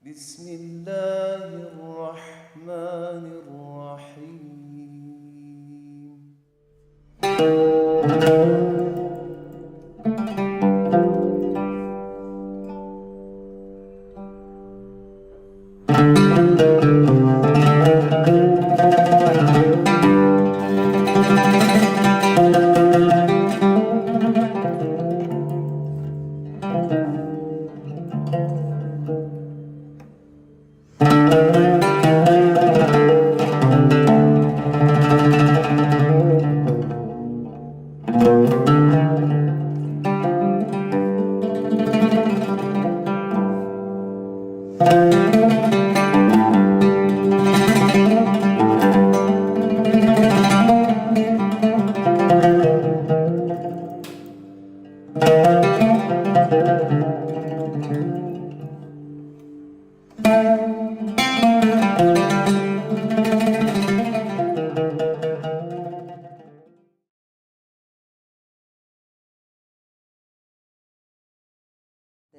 بسم الله الرحمن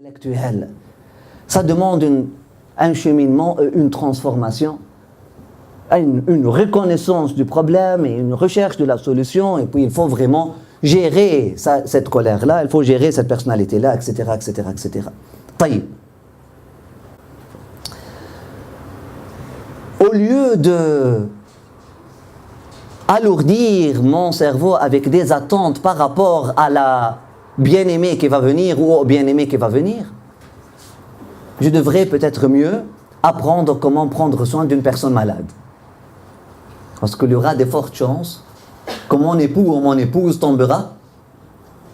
intellectuel. Ça demande un cheminement, une transformation, une reconnaissance du problème et une recherche de la solution. Et puis il faut vraiment gérer cette colère-là, il faut gérer cette personnalité-là, etc., etc., etc. طيب. Au lieu de alourdir mon cerveau avec des attentes par rapport à la bien-aimé qui va venir ou au bien-aimé qui va venir, je devrais peut-être mieux apprendre comment prendre soin d'une personne malade. Parce qu'il y aura des fortes chances que mon époux ou mon épouse tombera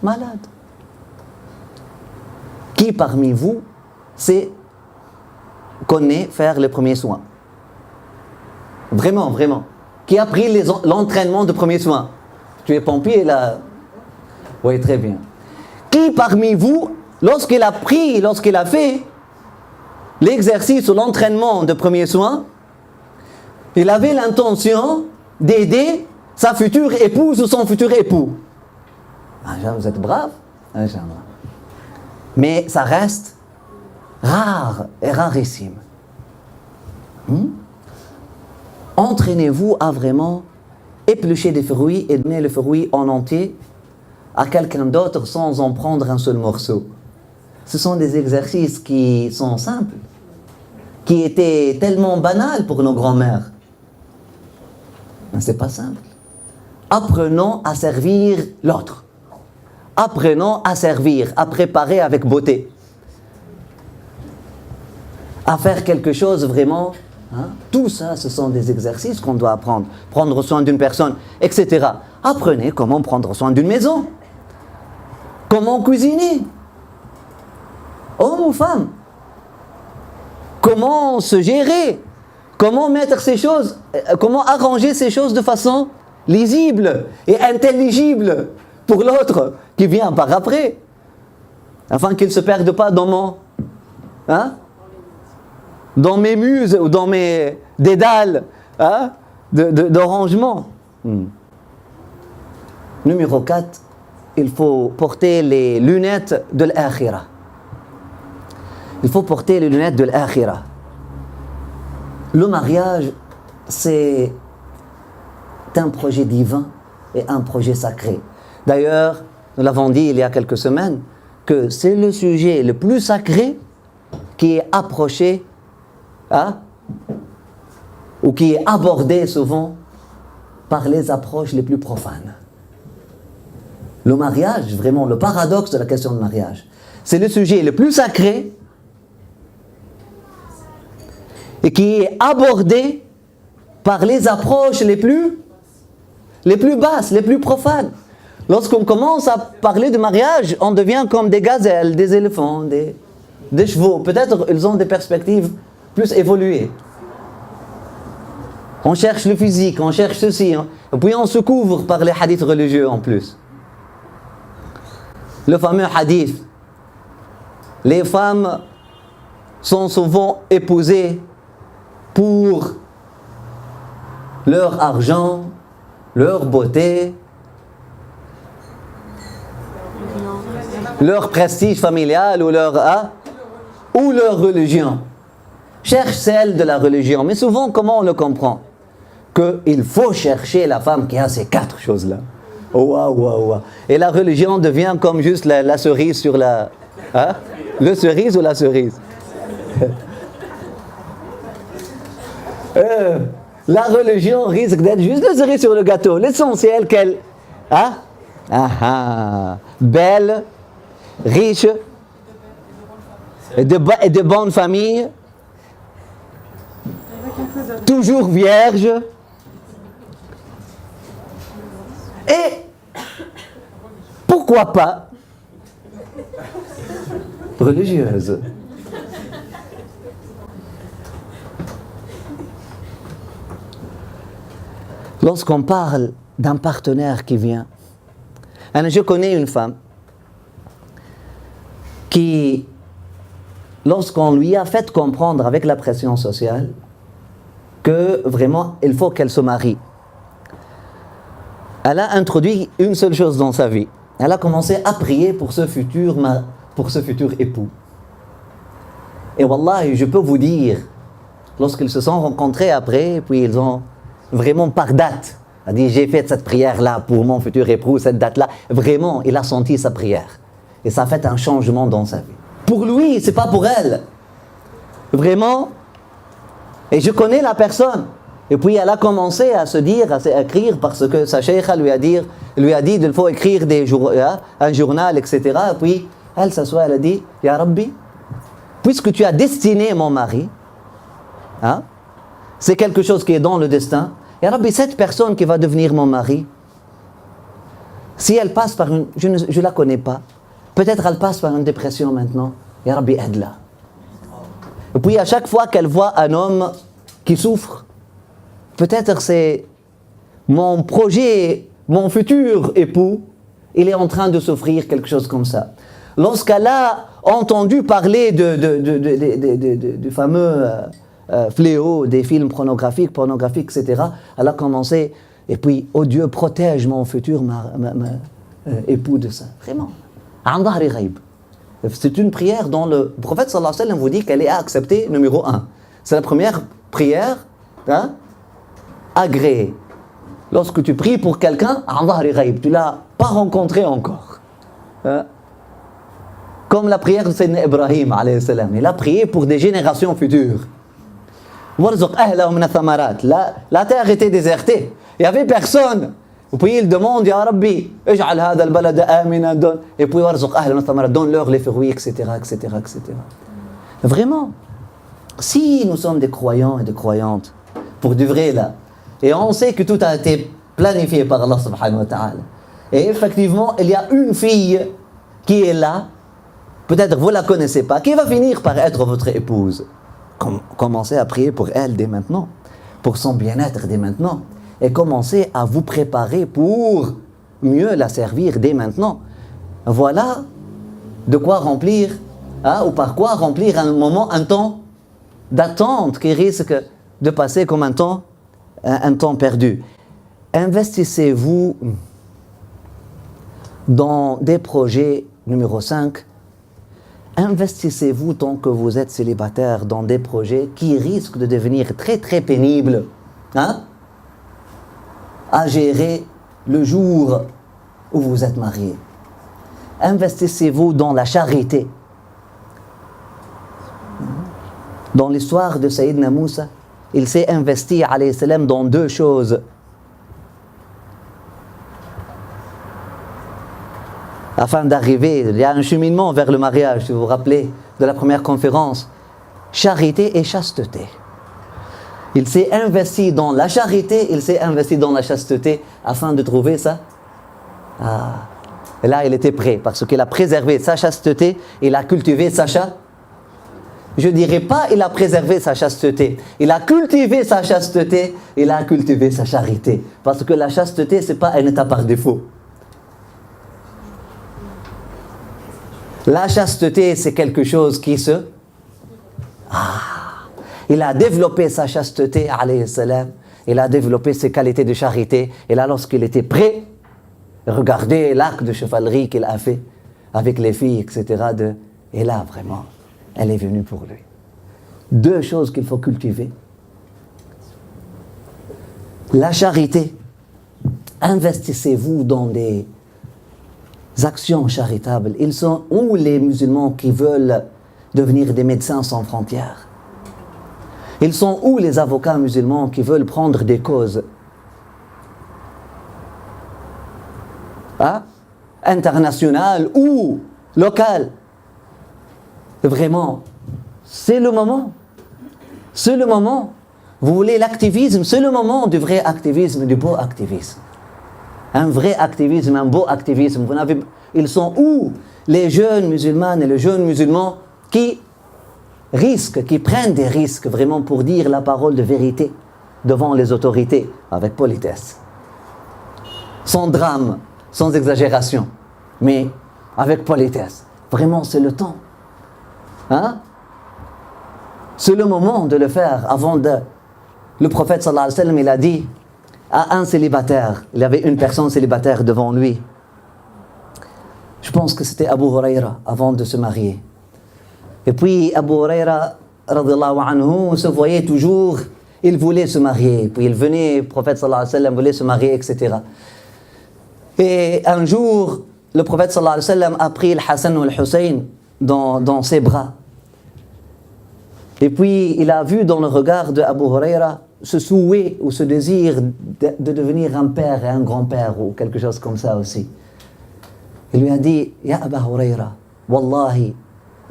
malade. Qui parmi vous connaît faire les premiers soins? Vraiment, vraiment. Qui a pris l'entraînement de premiers soins? Tu es pompier là? Oui, très bien. Qui parmi vous, lorsqu'il a fait l'exercice ou l'entraînement de premiers soins, il avait l'intention d'aider sa future épouse ou son futur époux? Vous êtes brave? Mais ça reste rare et rarissime. Entraînez-vous à vraiment éplucher des fruits et donner le fruit en entier à quelqu'un d'autre sans en prendre un seul morceau. Ce sont des exercices qui sont simples, qui étaient tellement banals pour nos grands-mères. Mais c'est pas simple. Apprenons à servir l'autre. Apprenons à servir, à préparer avec beauté. À faire quelque chose vraiment. Tout ça, ce sont des exercices qu'on doit apprendre. Prendre soin d'une personne, etc. Apprenez comment prendre soin d'une maison. Comment cuisiner. Homme ou femme. Comment se gérer. Comment mettre ces choses, comment arranger ces choses de façon lisible et intelligible pour l'autre qui vient par après. Afin qu'il ne se perde pas dans dans mes muses ou dans mes dédales de rangement. Numéro 4, il faut porter les lunettes de l'akhira. Il faut porter les lunettes de l'akhira. Le mariage, c'est un projet divin et un projet sacré. D'ailleurs, nous l'avons dit il y a quelques semaines, que c'est le sujet le plus sacré qui est approché ou qui est abordé souvent par les approches les plus profanes. Le mariage, vraiment le paradoxe de la question de mariage, c'est le sujet le plus sacré et qui est abordé par les approches les plus basses, les plus profanes. Lorsqu'on commence à parler de mariage, on devient comme des gazelles, des éléphants, des chevaux. Peut-être ils ont des perspectives plus évoluées. On cherche le physique, on cherche ceci. Et puis on se couvre par les hadiths religieux en plus. Le fameux hadith. Les femmes sont souvent épousées pour leur argent, leur beauté, leur prestige familial ou leur religion. cherche celle de la religion. Mais souvent, comment on le comprend? Qu'il faut chercher la femme qui a ces 4 choses-là. Waouh, waouh, waouh. Et la religion devient comme juste la cerise sur la... Hein? Le cerise ou la cerise? La religion risque d'être juste le cerise sur le gâteau. L'essentiel qu'elle... Hein? Belle, riche, et de bonne famille, toujours vierge, et pourquoi pas religieuse. Lorsqu'on parle d'un partenaire qui vient, je connais une femme qui, lorsqu'on lui a fait comprendre avec la pression sociale que vraiment il faut qu'elle se marie, elle a introduit une seule chose dans sa vie. Elle a commencé à prier pour ce futur époux. Et wallahi, je peux vous dire, lorsqu'ils se sont rencontrés après, puis ils ont vraiment par date, elle a dit j'ai fait cette prière-là pour mon futur époux, cette date-là, vraiment, il a senti sa prière. Et ça a fait un changement dans sa vie. Pour lui, c'est pas pour elle. Vraiment. Et je connais la personne. Et puis elle a commencé à se dire, à écrire, parce que sa cheikha lui a dit qu'il faut écrire un journal, etc. Et puis elle s'assoit, elle a dit, Ya Rabbi, puisque tu as destiné mon mari, hein, c'est quelque chose qui est dans le destin, Ya Rabbi, cette personne qui va devenir mon mari, si elle passe par une... Je ne la connais pas. Peut-être elle passe par une dépression maintenant. Ya Rabbi, aide-la. Et puis à chaque fois qu'elle voit un homme qui souffre, peut-être c'est mon projet, mon futur époux, il est en train de souffrir, quelque chose comme ça. Lorsqu'elle a entendu parler du fameux fléau des films pornographiques, etc., elle a commencé, et puis, oh Dieu, protège mon futur époux de ça. Vraiment. C'est une prière dont le prophète sallallahu alayhi wa sallam vous dit qu'elle est acceptée numéro 1. C'est la première prière, hein, agréée. Lorsque tu pries pour quelqu'un, tu ne l'as pas rencontré encore. Hein? Comme la prière de Sayyidina Ibrahim alayhi salam. Il a prié pour des générations futures. La terre était désertée. Il n'y avait personne. Et puis il demande, Ya Rabbi, ij'al hadha al-balada aminan, et puis warzuq ahla min donne-leur les fruits, etc., etc., etc. Vraiment, si nous sommes des croyants et des croyantes, pour du vrai là, et on sait que tout a été planifié par Allah subhanahu wa ta'ala, et effectivement, il y a une fille qui est là, peut-être vous ne la connaissez pas, qui va finir par être votre épouse. Commencez à prier pour elle dès maintenant, pour son bien-être dès maintenant. Et commencez à vous préparer pour mieux la servir dès maintenant. Voilà de quoi remplir, hein, ou par quoi remplir un temps d'attente qui risque de passer comme un temps perdu. Investissez-vous dans des projets, numéro 5, investissez-vous tant que vous êtes célibataire dans des projets qui risquent de devenir très très pénibles, hein, à gérer le jour où vous êtes marié. Investissez-vous dans la charité. Dans l'histoire de Sayyidina Moussa, il s'est investi alayhi salam dans 2 choses. Afin d'arriver, il y a un cheminement vers le mariage, si vous vous rappelez de la première conférence. Charité et chasteté. Il s'est investi dans la charité, il s'est investi dans la chasteté afin de trouver ça. Et là, il était prêt parce qu'il a préservé sa chasteté, il a cultivé sa chasteté. Je ne dirais pas il a préservé sa chasteté, il a cultivé sa chasteté, il a cultivé sa charité. Parce que la chasteté, ce n'est pas un état par défaut. La chasteté, c'est quelque chose qui se... Il a développé sa chasteté, alayhi salam. Il a développé ses qualités de charité. Et là, lorsqu'il était prêt, regardez l'acte de chevalerie qu'il a fait avec les filles, etc. Et là, vraiment, elle est venue pour lui. deux choses qu'il faut cultiver. La charité. Investissez-vous dans des actions charitables. Ils sont où les musulmans qui veulent devenir des médecins sans frontières? Ils sont où les avocats musulmans qui veulent prendre des causes internationales ou locales? Vraiment, c'est le moment. C'est le moment. Vous voulez l'activisme, c'est le moment du vrai activisme, du beau activisme. Un vrai activisme, un beau activisme. Ils sont où les jeunes musulmanes et les jeunes musulmans qui risquent, qui prennent des risques vraiment pour dire la parole de vérité devant les autorités, avec politesse, sans drame, sans exagération, mais avec politesse. Vraiment, c'est le temps. C'est le moment de le faire avant de... Le prophète sallallahu alayhi wa sallam, il a dit à un célibataire, il y avait une personne célibataire devant lui. Je pense que c'était Abu Huraira avant de se marier. Et puis Abu Huraira, radiyallahu anhu, se voyait toujours, il voulait se marier. Puis il venait, le prophète sallallahu alayhi wa sallam voulait se marier, etc. Et un jour, le prophète sallallahu alayhi wa sallam a pris le Hassan ou le Hussein dans ses bras. Et puis il a vu dans le regard de Abu Huraira ce souhait ou ce désir de devenir un père et un grand-père ou quelque chose comme ça aussi. Il lui a dit, Ya Abu Huraira, Wallahi,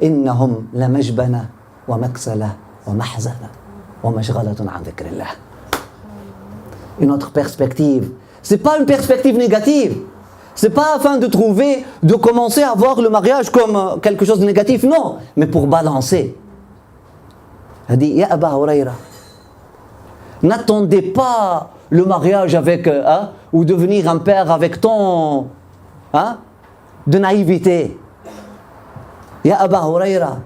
innahum la majbana wa maksala wa mahzana wa mashghalatun an dhikrillah. Une autre perspective. C'est pas une perspective négative. C'est pas afin de commencer à voir le mariage comme quelque chose de négatif, non, mais pour balancer. Il a dit, Ya Abu Huraira, n'attendez pas le mariage avec, ou devenir un père avec tant de naïveté. Ya Abu Huraira,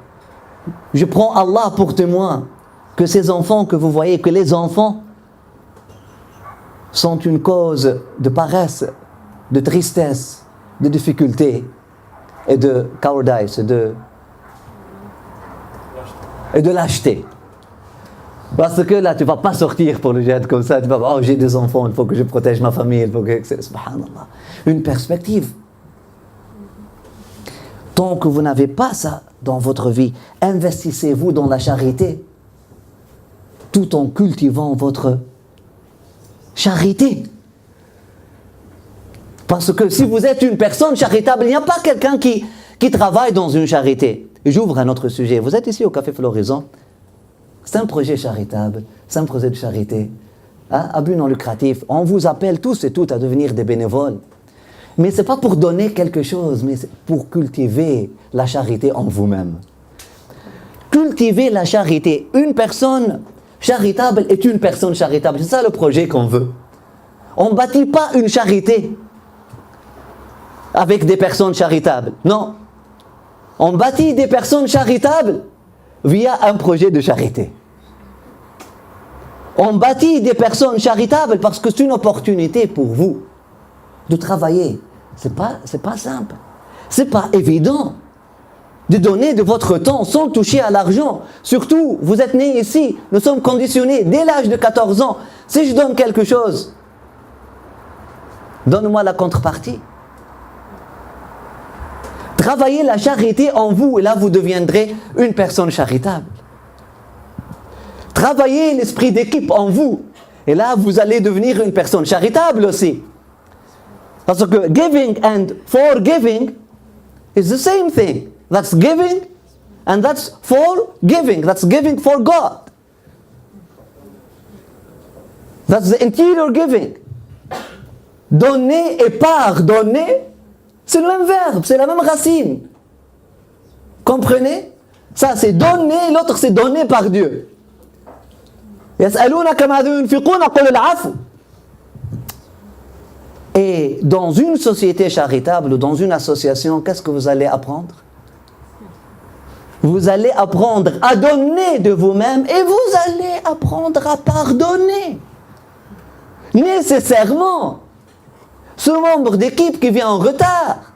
je prends Allah pour témoin que ces enfants que vous voyez, que les enfants sont une cause de paresse, de tristesse, de difficulté et de cowardice, et de lâcheté. Parce que là, tu ne vas pas sortir pour le djihad comme ça. Tu vas dire, oh, j'ai des enfants, il faut que je protège ma famille. Il faut que... Subhanallah. Une perspective. Tant que vous n'avez pas ça dans votre vie, investissez-vous dans la charité, tout en cultivant votre charité. Parce que si vous êtes une personne charitable, il n'y a pas quelqu'un qui travaille dans une charité. Et j'ouvre un autre sujet. Vous êtes ici au Café Floraison. C'est un projet charitable, c'est un projet de charité, à but non lucratif. On vous appelle tous et toutes à devenir des bénévoles. Mais ce n'est pas pour donner quelque chose, mais c'est pour cultiver la charité en vous-même. Cultiver la charité. Une personne charitable est une personne charitable. C'est ça le projet qu'on veut. On ne bâtit pas une charité avec des personnes charitables. Non. On bâtit des personnes charitables via un projet de charité. On bâtit des personnes charitables parce que c'est une opportunité pour vous de travailler. C'est pas simple. C'est pas évident de donner de votre temps sans toucher à l'argent. Surtout, vous êtes nés ici, nous sommes conditionnés dès l'âge de 14 ans. Si je donne quelque chose, donne-moi la contrepartie. Travaillez la charité en vous et là vous deviendrez une personne charitable. Travaillez l'esprit d'équipe en vous et là vous allez devenir une personne charitable aussi. Parce que giving and forgiving is the same thing. That's giving and that's forgiving. That's giving for God. That's the interior giving. Donner et pardonner, c'est le même verbe, c'est la même racine. Comprenez? Ça c'est donner, l'autre c'est donner par Dieu. يسألونك ماذا ينفقون قل العفو. Et dans une société charitable ou dans une association, qu'est-ce que vous allez apprendre? Vous allez apprendre à donner de vous-même et vous allez apprendre à pardonner. Nécessairement. Ce membre d'équipe qui vient en retard,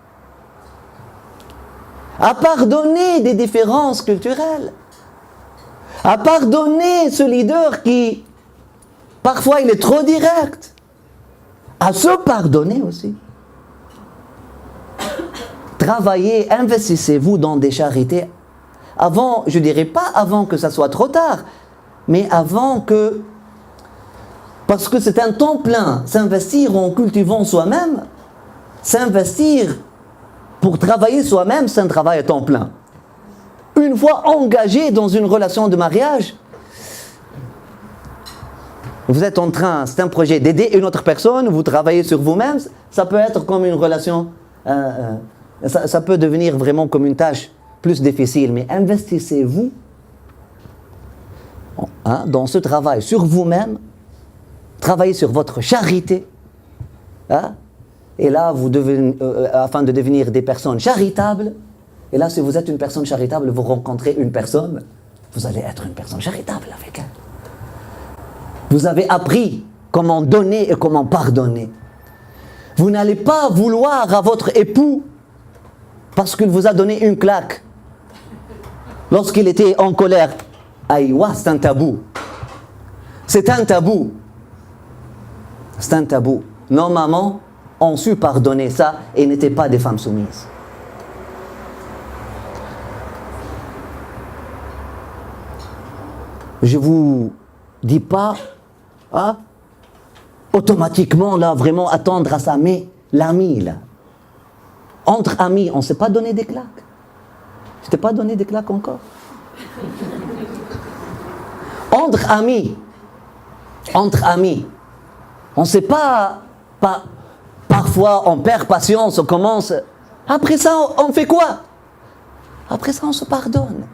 à pardonner des différences culturelles, à pardonner ce leader qui, parfois, il est trop direct, à se pardonner aussi. Travaillez, investissez-vous dans des charités avant, je dirais pas avant que ça soit trop tard, mais avant que, parce que c'est un temps plein, s'investir en cultivant soi-même, s'investir pour travailler soi-même, c'est un travail à temps plein. Une fois engagé dans une relation de mariage, vous êtes en train, c'est un projet d'aider une autre personne, vous travaillez sur vous-même, ça peut être comme une relation, ça peut devenir vraiment comme une tâche plus difficile, mais investissez-vous dans ce travail sur vous-même, travaillez sur votre charité, et là, vous devenez, afin de devenir des personnes charitables, et là, si vous êtes une personne charitable, vous rencontrez une personne, vous allez être une personne charitable avec elle. Vous avez appris comment donner et comment pardonner. Vous n'allez pas vouloir à votre époux parce qu'il vous a donné une claque lorsqu'il était en colère. Aïwa, c'est un tabou. C'est un tabou. C'est un tabou. Nos mamans ont su pardonner ça et n'étaient pas des femmes soumises. Je vous dis pas, automatiquement, là, vraiment attendre à ça, mais l'ami, là, entre amis, on ne s'est pas donné des claques. Je t'ai pas donné des claques encore. Entre amis, on ne sait pas, parfois on perd patience, on commence, après ça, on fait quoi? Après ça, on se pardonne.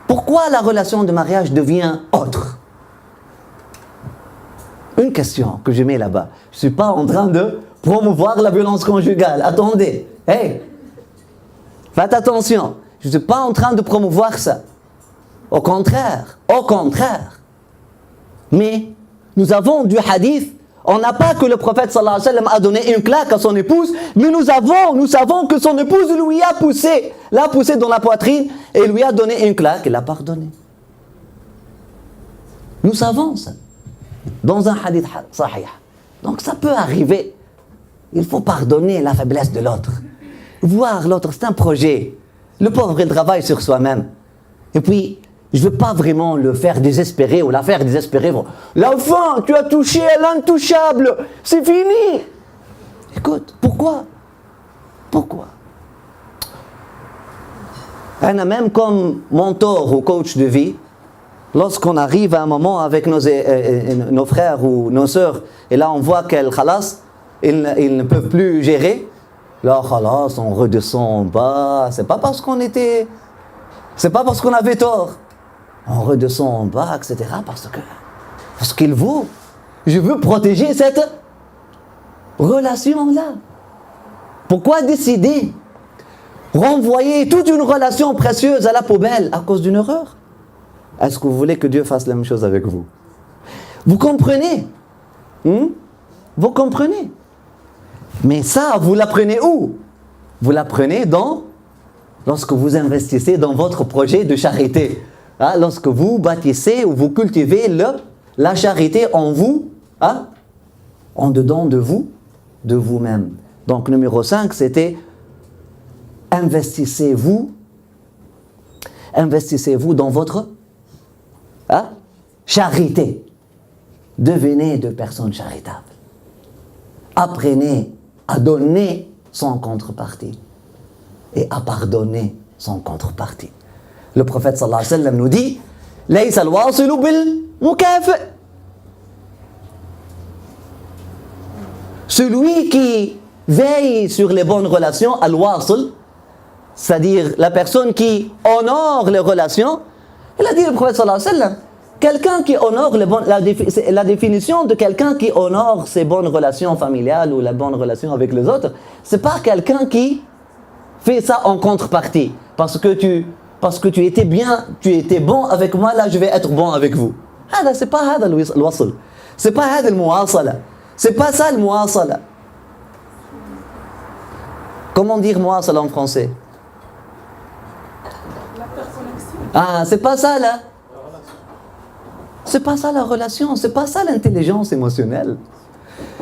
Pourquoi la relation de mariage devient autre? Une question que je mets là-bas. Je ne suis pas en train de promouvoir la violence conjugale. Attendez. Hey, faites attention. Je ne suis pas en train de promouvoir ça. Au contraire. Mais nous avons du hadith. On n'a pas que le prophète sallallahu alayhi wa sallam a donné une claque à son épouse, mais nous savons que son épouse lui l'a poussé dans la poitrine et lui a donné une claque et l'a pardonné. Nous savons ça. Dans un hadith sahih. Donc ça peut arriver. Il faut pardonner la faiblesse de l'autre. Voir l'autre, c'est un projet. Le pauvre, il travaille sur soi-même. Et puis, je ne veux pas vraiment le faire désespérer ou la faire désespérer. L'enfant, tu as touché à l'intouchable. C'est fini. Écoute, pourquoi? Même comme mentor ou coach de vie, lorsqu'on arrive à un moment avec nos frères ou nos sœurs, et là on voit qu'ils ne peuvent plus gérer, là on redescend en bas, c'est pas parce qu'on avait tort, on redescend en bas, etc. Parce qu'il faut, je veux protéger cette relation-là. Pourquoi décider renvoyer toute une relation précieuse à la poubelle à cause d'une erreur? Est-ce que vous voulez que Dieu fasse la même chose avec vous? Vous comprenez? Vous comprenez? Mais ça, vous l'apprenez où? Vous l'apprenez lorsque vous investissez dans votre projet de charité. Lorsque vous bâtissez ou vous cultivez la charité en vous, en dedans de vous-même. Donc, numéro 5, c'était investissez-vous dans votre charité. Devenez de personnes charitables. Apprenez à donner sans contrepartie et à pardonner sans contrepartie. Le prophète sallallahu alayhi wa sallam nous dit ليس الواصل بالمكافئ. Celui qui veille sur les bonnes relations, al-wasil, c'est-à-dire la personne qui honore les relations, il a dit le prophète sallallahu alayhi wa sallam, quelqu'un qui honore la définition de quelqu'un qui honore ses bonnes relations familiales ou la bonne relation avec les autres, c'est pas quelqu'un qui fait ça en contrepartie parce que tu étais bien, tu étais bon avec moi, là je vais être bon avec vous. C'est pas هذا الوصل. C'est pas هذا المواصلة. C'est pas ça le muwasala. Comment dire muwasala en français? C'est pas ça là. C'est pas ça la relation, c'est pas ça l'intelligence émotionnelle.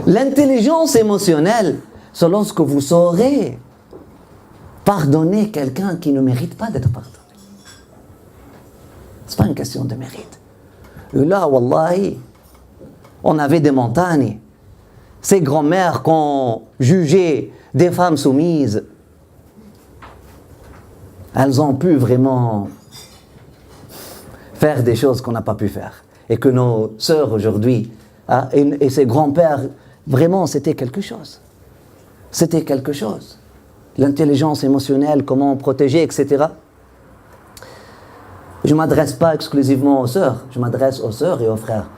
L'intelligence émotionnelle, c'est lorsque vous saurez pardonner quelqu'un qui ne mérite pas d'être pardonné. C'est pas une question de mérite. Et là, wallahi, on avait des montagnes. Ces grands-mères qu'on jugeait des femmes soumises, elles ont pu vraiment faire des choses qu'on n'a pas pu faire. Et que nos sœurs aujourd'hui, et ses grands-pères, vraiment c'était quelque chose. C'était quelque chose. L'intelligence émotionnelle, comment protéger, etc. Je ne m'adresse pas exclusivement aux sœurs, je m'adresse aux sœurs et aux frères.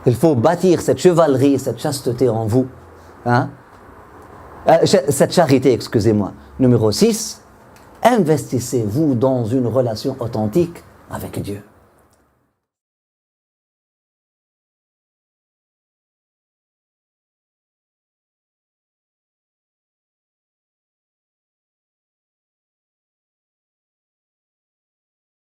Il faut bâtir cette chevalerie, cette chasteté en vous. Cette charité, excusez-moi. Numéro 6, investissez-vous dans une relation authentique avec Dieu.